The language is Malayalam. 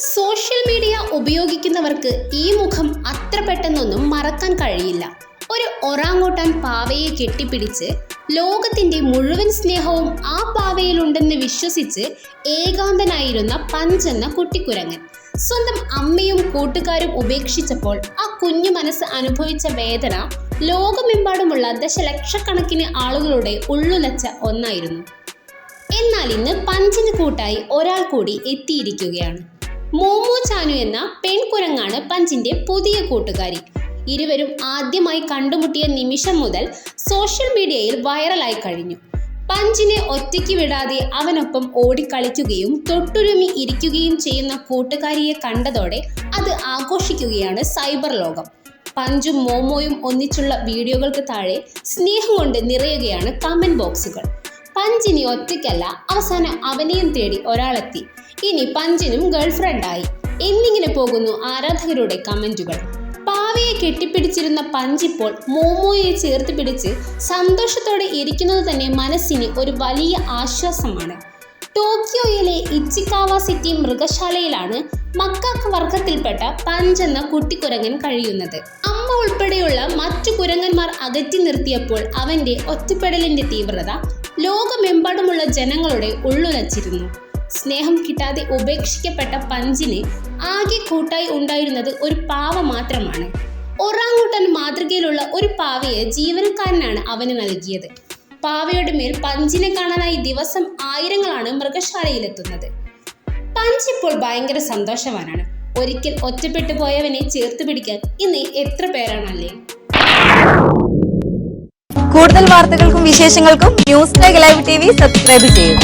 സോഷ്യൽ മീഡിയ ഉപയോഗിക്കുന്നവർക്ക് ഈ മുഖം അത്ര പെട്ടെന്നൊന്നും മറക്കാൻ കഴിയില്ല. ഒരു ഒറാങ്ങോട്ടാൻ പാവയെ കെട്ടിപ്പിടിച്ച് ലോകത്തിന്റെ മുഴുവൻ സ്നേഹവും ആ പാവയിലുണ്ടെന്ന് വിശ്വസിച്ച് ഏകാന്തനായിരുന്ന പഞ്ച് എന്ന കുട്ടിക്കുരങ്ങൻ സ്വന്തം അമ്മയും കൂട്ടുകാരും ഉപേക്ഷിച്ചപ്പോൾ ആ കുഞ്ഞു മനസ്സ് അനുഭവിച്ച വേദന ലോകമെമ്പാടുമുള്ള ദശലക്ഷക്കണക്കിന് ആളുകളുടെ ഉള്ളുലച്ച ഒന്നായിരുന്നു. എന്നാൽ ഇന്ന് പഞ്ചിന് കൂട്ടായി ഒരാൾ കൂടി എത്തിയിരിക്കുകയാണ്. മോമോ ചാനു എന്ന പെൺകുരങ്ങാണ് പഞ്ചിന്റെ പുതിയ കൂട്ടുകാരി. ഇരുവരും ആദ്യമായി കണ്ടുമുട്ടിയ നിമിഷം മുതൽ സോഷ്യൽ മീഡിയയിൽ വൈറലായി കഴിഞ്ഞു. പഞ്ചിനെ ഒറ്റയ്ക്ക് വിടാതെ അവനൊപ്പം ഓടിക്കളിക്കുകയും തൊട്ടുരുമി ഇരിക്കുകയും ചെയ്യുന്ന കൂട്ടുകാരിയെ കണ്ടതോടെ അത് ആഘോഷിക്കുകയാണ് സൈബർ ലോകം. പഞ്ചും മോമോയും ഒന്നിച്ചുള്ള വീഡിയോകൾക്ക് താഴെ സ്നേഹം കൊണ്ട് നിറയുകയാണ് കമന്റ് ബോക്സുകൾ. പഞ്ചിനി ഒറ്റയ്ക്കല്ല, അവസാനം അവനെയും തേടി ഒരാളെത്തി. ഇനി പഞ്ചിനും ഗേൾഫ്രണ്ടായി എന്നിങ്ങനെ പോകുന്നു ആരാധകരുടെ കമന്റുകൾ. പാവയെ കെട്ടിപ്പിടിച്ചിരുന്ന പഞ്ചിപ്പോൾ മോമോയെ ചേർത്ത് പിടിച്ച് സന്തോഷത്തോടെ ഇരിക്കുന്നത് തന്നെ മനസ്സിന് ഒരു വലിയ ആശ്വാസമാണ്. ടോക്കിയോയിലെ ഇച്ചിക്കാവ സിറ്റി മൃഗശാലയിലാണ് മക്കാക്ക് വർഗത്തിൽപ്പെട്ട പഞ്ച് എന്ന കുട്ടിക്കുരങ്ങൻ കഴിയുന്നത്. അമ്മ ഉൾപ്പെടെയുള്ള മറ്റു കുരങ്ങന്മാർ അകറ്റി നിർത്തിയപ്പോൾ അവന്റെ ഒറ്റപ്പെടലിന്റെ തീവ്രത ലോകമെമ്പാടുമുള്ള ജനങ്ങളുടെ ഉള്ളുലച്ചിരുന്നു. സ്നേഹം കിട്ടാതെ ഉപേക്ഷിക്കപ്പെട്ട പഞ്ചിന് ആകെ കൂട്ടായി ഉണ്ടായിരുന്നത് ഒരു പാവ മാത്രമാണ്. ഒറാങ്ങുട്ടാൻ മാതൃകയിലുള്ള ഒരു പാവയെ ജീവനക്കാരനാണ് അവന് നൽകിയത്. പാവയുടെ മേൽ പഞ്ചിനെ കാണാനായി ദിവസം ആയിരങ്ങളാണ് മൃഗശാലയിലെത്തുന്നത്. പഞ്ച് ഇപ്പോൾ ഭയങ്കര സന്തോഷവാനാണ്. ഒരിക്കൽ ഒറ്റപ്പെട്ടു പോയവനെ ചേർത്ത് പിടിക്കാൻ ഇന്ന് എത്ര പേരാണല്ലേ. കൂടുതൽ വാർത്തകൾക്കും വിശേഷങ്ങൾക്കും ന്യൂസ് ലൈവ് TV സബ്സ്ക്രൈബ് ചെയ്യൂ.